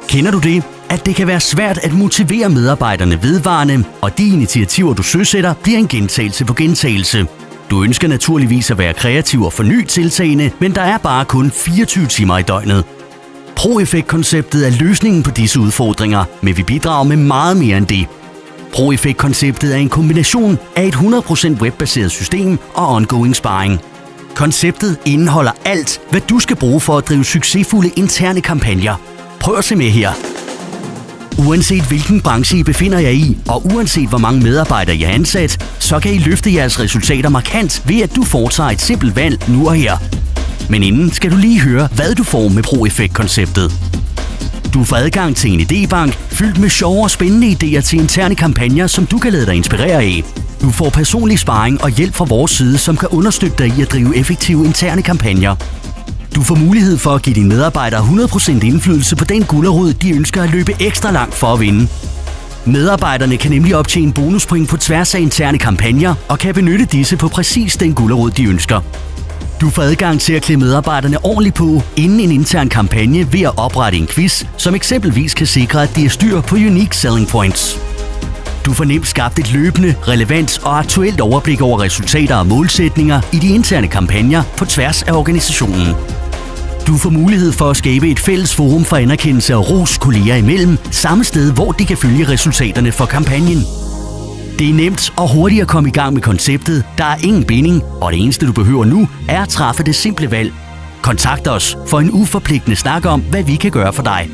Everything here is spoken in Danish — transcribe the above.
Kender du det? At det kan være svært at motivere medarbejderne vedvarende, og de initiativer, du søsætter, bliver en gentagelse på gentagelse. Du ønsker naturligvis at være kreativ og forny tiltagene, men der er bare kun 24 timer i døgnet. ProEffect-konceptet er løsningen på disse udfordringer, men vi bidrager med meget mere end det. ProEffect-konceptet er en kombination af et 100% webbaseret system og ongoing sparring. Konceptet indeholder alt, hvad du skal bruge for at drive succesfulde interne kampagner. Prøv at se med her. Uanset hvilken branche I befinder jer i, og uanset hvor mange medarbejdere I har ansat, så kan I løfte jeres resultater markant ved at du foretager et simpelt valg nu og her. Men inden skal du lige høre, hvad du får med ProEffect-konceptet. Du får adgang til en idébank fyldt med sjove og spændende idéer til interne kampagner, som du kan lade dig inspirere af. Du får personlig sparring og hjælp fra vores side, som kan understøtte dig i at drive effektive interne kampagner. Du får mulighed for at give dine medarbejdere 100% indflydelse på den gulerod, de ønsker at løbe ekstra langt for at vinde. Medarbejderne kan nemlig optjene bonuspoint på tværs af interne kampagner og kan benytte disse på præcis den gulerod, de ønsker. Du får adgang til at klæde medarbejderne ordentligt på inden en intern kampagne ved at oprette en quiz, som eksempelvis kan sikre, at de er styr på unique selling points. Du får nemt skabt et løbende, relevant og aktuelt overblik over resultater og målsætninger i de interne kampagner på tværs af organisationen. Du får mulighed for at skabe et fælles forum for anerkendelse og ros kolleger imellem, samme sted, hvor de kan følge resultaterne for kampagnen. Det er nemt og hurtigt at komme i gang med konceptet, der er ingen binding, og det eneste du behøver nu er at træffe det simple valg. Kontakt os for en uforpligtende snak om, hvad vi kan gøre for dig.